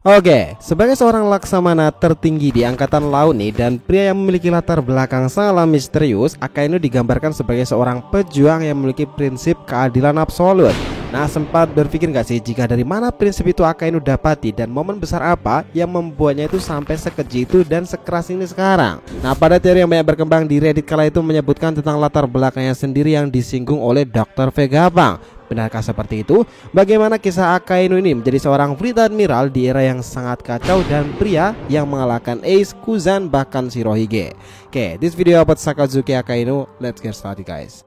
Oke, sebagai seorang laksamana tertinggi di angkatan laut nih dan pria yang memiliki latar belakang sangatlah misterius, Akainu digambarkan sebagai seorang pejuang yang memiliki prinsip keadilan absolut. Nah, sempat berpikir gak sih jika dari mana prinsip itu Akainu dapati dan momen besar apa yang membuatnya itu sampai sekeji itu dan sekeras ini sekarang? Nah, pada teori yang banyak berkembang di Reddit kala itu menyebutkan tentang latar belakangnya sendiri yang disinggung oleh Dr. Vegapunk. Benarkah seperti itu? Bagaimana kisah Akainu ini menjadi seorang Fleet Admiral di era yang sangat kacau dan pria yang mengalahkan Ace, Kuzan, bahkan Shirohige? Oke, this video about Sakazuki Akainu. Let's get started, guys.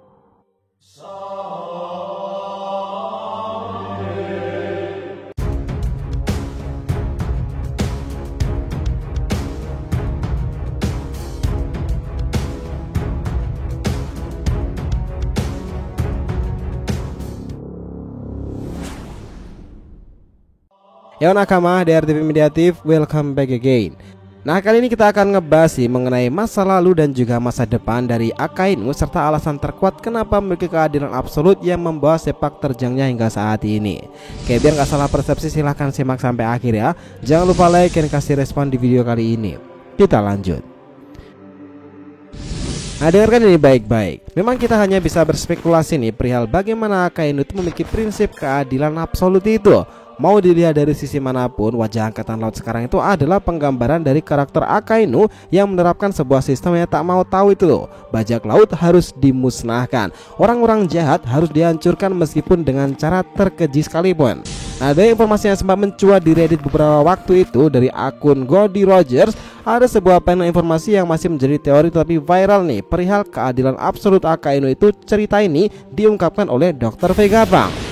Yo nakama, DRTV Mediatif, welcome back again. Nah, kali ini kita akan ngebahas sih mengenai masa lalu dan juga masa depan dari Akainu serta alasan terkuat kenapa memiliki keadilan absolut yang membawa sepak terjangnya hingga saat ini. Oke, biar nggak salah persepsi silahkan simak sampai akhir ya. Jangan lupa like dan kasih respon di video kali ini. Kita lanjut. Nah, dengarkan ini baik-baik. Memang kita hanya bisa berspekulasi nih perihal bagaimana Akainu itu memiliki prinsip keadilan absolut itu. Mau dilihat dari sisi manapun, wajah angkatan laut sekarang itu adalah penggambaran dari karakter Akainu yang menerapkan sebuah sistem yang tak mau tahu itu loh. Bajak laut harus dimusnahkan, orang-orang jahat harus dihancurkan meskipun dengan cara terkeji sekalipun. Nah, dari informasi yang sempat mencuat di Reddit beberapa waktu itu dari akun Goldie Rogers, ada sebuah panel informasi yang masih menjadi teori tapi viral nih perihal keadilan absolut Akainu itu. Cerita ini diungkapkan oleh Dr. Vegapunk.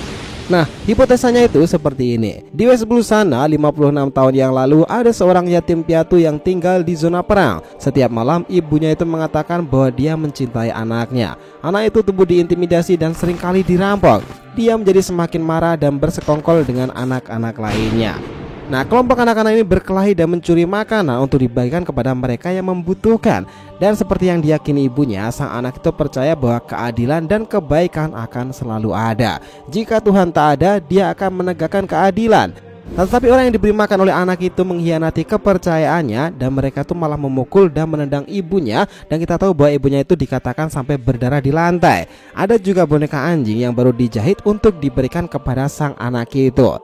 Nah, hipotesanya itu seperti ini. Di West Blue sana 56 tahun yang lalu ada seorang yatim piatu yang tinggal di zona perang. Setiap malam ibunya itu mengatakan bahwa dia mencintai anaknya. Anak itu tumbuh diintimidasi dan seringkali dirampok. Dia menjadi semakin marah dan bersekongkol dengan anak-anak lainnya. Nah, kelompok anak-anak ini berkelahi dan mencuri makanan untuk dibagikan kepada mereka yang membutuhkan. Dan seperti yang diyakini ibunya, sang anak itu percaya bahwa keadilan dan kebaikan akan selalu ada. Jika Tuhan tak ada, dia akan menegakkan keadilan. Tetapi orang yang diberi makan oleh anak itu mengkhianati kepercayaannya dan mereka tuh malah memukul dan menendang ibunya. Dan kita tahu bahwa ibunya itu dikatakan sampai berdarah di lantai. Ada juga boneka anjing yang baru dijahit untuk diberikan kepada sang anak itu.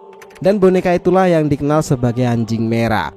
Dan boneka itulah yang dikenal sebagai anjing merah.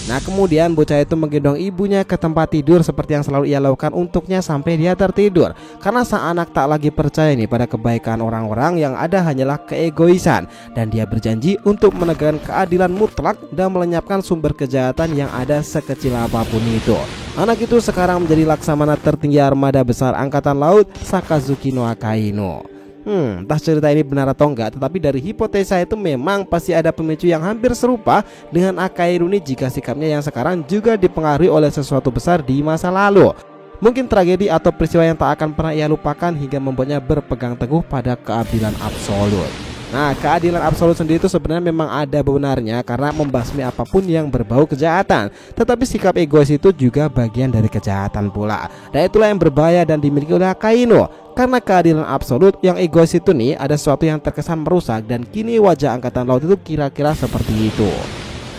Nah, kemudian bocah itu menggendong ibunya ke tempat tidur seperti yang selalu ia lakukan untuknya sampai dia tertidur. Karena sang anak tak lagi percaya nih pada kebaikan orang-orang, yang ada hanyalah keegoisan. Dan dia berjanji untuk menegakkan keadilan mutlak dan melenyapkan sumber kejahatan yang ada sekecil apapun itu. Anak itu sekarang menjadi laksamana tertinggi armada besar angkatan laut, Sakazuki no Akainu. Entah cerita ini benar atau enggak, tetapi dari hipotesa itu memang pasti ada pemicu yang hampir serupa dengan Akainu ini jika sikapnya yang sekarang juga dipengaruhi oleh sesuatu besar di masa lalu. Mungkin tragedi atau peristiwa yang tak akan pernah ia lupakan hingga membuatnya berpegang teguh pada keadilan absolut. Nah, keadilan absolut sendiri itu sebenarnya memang ada benarnya karena membasmi apapun yang berbau kejahatan. Tetapi sikap egois itu juga bagian dari kejahatan pula. Dan itulah yang berbahaya dan dimiliki oleh Akainu. Karena keadilan absolut yang egois itu nih ada sesuatu yang terkesan merusak. Dan kini wajah angkatan laut itu kira-kira seperti itu.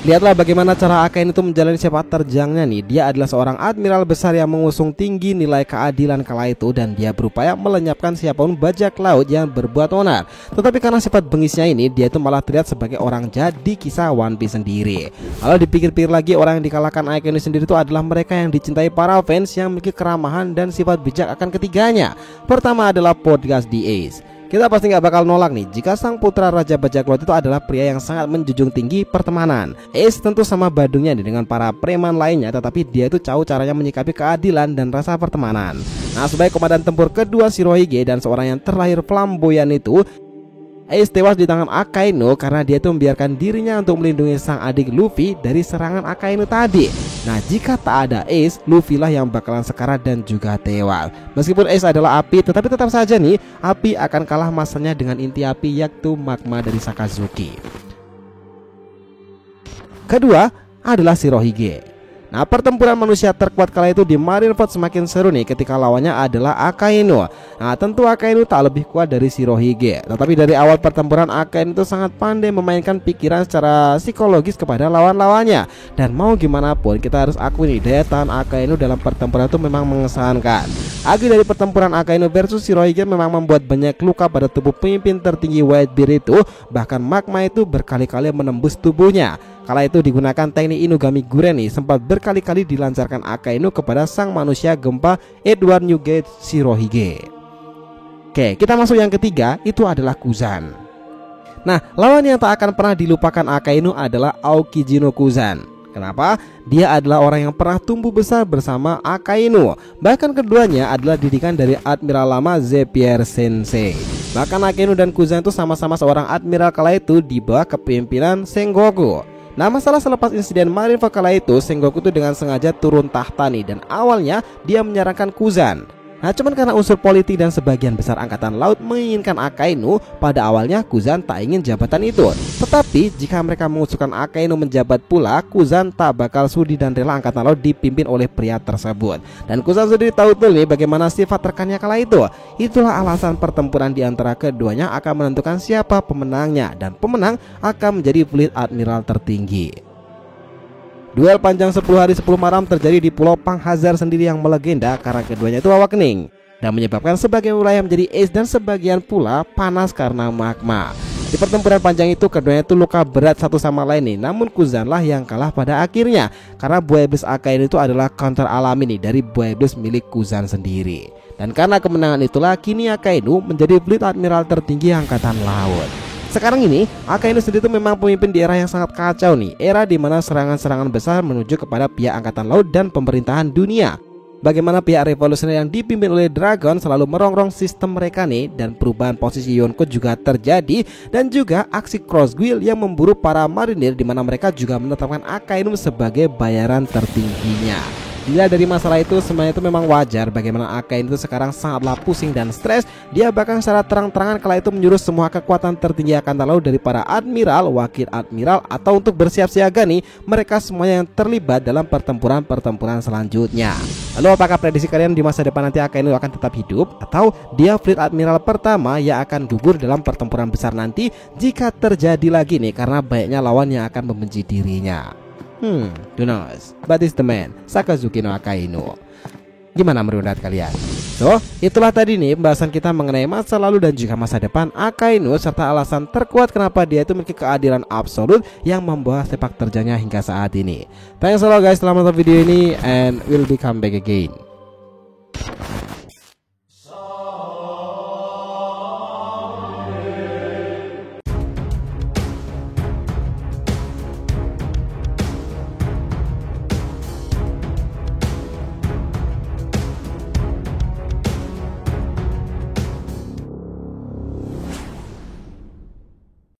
Lihatlah bagaimana cara Akainu itu menjalani sepak terjangnya nih. Dia adalah seorang admiral besar yang mengusung tinggi nilai keadilan kala itu. Dan dia berupaya melenyapkan siapapun bajak laut yang berbuat onar. Tetapi karena sifat bengisnya ini, dia itu malah terlihat sebagai orang jahat di kisah One Piece sendiri. Kalau dipikir-pikir lagi, orang yang dikalahkan Akainu sendiri itu adalah mereka yang dicintai para fans yang memiliki keramahan dan sifat bijak akan ketiganya. Pertama adalah podcast The Ace. Kita pasti nggak bakal nolak nih jika sang putra raja bajak laut itu adalah pria yang sangat menjunjung tinggi pertemanan. Ace tentu sama badungnya nih dengan para preman lainnya, tetapi dia itu tahu caranya menyikapi keadilan dan rasa pertemanan. Nah, sebagai komandan tempur kedua Shirohige dan seorang yang terlahir flamboyan itu, Ace tewas di tangan Akainu karena dia itu membiarkan dirinya untuk melindungi sang adik Luffy dari serangan Akainu tadi. Nah, jika tak ada Ace, Luffy lah yang bakalan sekarat dan juga tewas. Meskipun Ace adalah api, tetapi tetap saja nih, api akan kalah masanya dengan inti api, yaitu magma dari Sakazuki. Kedua adalah Shirohige. Nah, pertempuran manusia terkuat kala itu di Marineford semakin seru nih ketika lawannya adalah Akainu. Nah, tentu Akainu tak lebih kuat dari Shirohige, tetapi dari awal pertempuran Akainu itu sangat pandai memainkan pikiran secara psikologis kepada lawan-lawannya. Dan mau gimana pun kita harus akui nih, daya tahan Akainu dalam pertempuran itu memang mengesankan. Agi dari pertempuran Akainu versus Shirohige memang membuat banyak luka pada tubuh pemimpin tertinggi Whitebeard itu, bahkan magma itu berkali-kali menembus tubuhnya. Kala itu digunakan teknik Inugami Gureni, sempat berkali-kali dilancarkan Akainu kepada sang manusia gempa Edward Newgate Shirohige. Oke, kita masuk yang ketiga, itu adalah Kuzan. Nah, lawan yang tak akan pernah dilupakan Akainu adalah Aokijino Kuzan. Kenapa? Dia adalah orang yang pernah tumbuh besar bersama Akainu. Bahkan keduanya adalah didikan dari Admiral lama Zephyr Sensei. Bahkan Akainu dan Kuzan itu sama-sama seorang admiral kala itu di bawah kepemimpinan Sengoku. Nah, masalah selepas insiden Marineford kala itu, Sengoku itu dengan sengaja turun tahta nih, dan awalnya dia menyarankan Kuzan. Nah, cuman karena unsur politik dan sebagian besar angkatan laut menginginkan Akainu, pada awalnya Kuzan tak ingin jabatan itu. Tetapi jika mereka mengusulkan Akainu menjabat pula, Kuzan tak bakal sudi dan rela angkatan laut dipimpin oleh pria tersebut. Dan Kuzan sendiri tahu tuh nih bagaimana sifat rekannya kala itu. Itulah alasan pertempuran di antara keduanya akan menentukan siapa pemenangnya, dan pemenang akan menjadi Fleet Admiral tertinggi. Duel panjang 10 hari 10 malam terjadi di Pulau Panghazar sendiri yang melegenda karena keduanya itu awakening dan menyebabkan sebagian wilayah menjadi es dan sebagian pula panas karena magma. Di pertempuran panjang itu keduanya itu luka berat satu sama lain nih, namun Kuzanlah yang kalah pada akhirnya karena buaya iblis Akainu itu adalah counter alami nih dari buaya iblis milik Kuzan sendiri. Dan karena kemenangan itulah kini Akainu menjadi Fleet Admiral tertinggi angkatan laut. Sekarang ini Akainu sendiri itu memang pemimpin di era yang sangat kacau nih, era di mana serangan-serangan besar menuju kepada pihak angkatan laut dan pemerintahan dunia. Bagaimana pihak revolusioner yang dipimpin oleh Dragon selalu merongrong sistem mereka nih, dan perubahan posisi Yonko juga terjadi, dan juga aksi Cross Guild yang memburu para marinir di mana mereka juga menetapkan Akainu sebagai bayaran tertingginya. Dilihat dari masalah itu, semuanya itu memang wajar bagaimana Akainu itu sekarang sangatlah pusing dan stres. Dia bahkan secara terang-terangan kala itu menyuruh semua kekuatan tertinggi angkatan laut dari para admiral, wakil admiral, atau untuk bersiap siaga nih, mereka semuanya yang terlibat dalam pertempuran-pertempuran selanjutnya. Lalu apakah prediksi kalian di masa depan nanti Akainu akan tetap hidup, atau dia Fleet Admiral pertama yang akan gugur dalam pertempuran besar nanti jika terjadi lagi nih karena banyaknya lawan yang akan membenci dirinya? Who knows, but it's the man, Sakazuki no Akainu. Gimana menurut kalian? So, itulah tadi nih pembahasan kita mengenai masa lalu dan juga masa depan Akainu, serta alasan terkuat kenapa dia itu memiliki keadilan absolut yang membawa sepak terjangnya hingga saat ini. Thanks a lot guys telah menonton video ini, and we'll be come back again.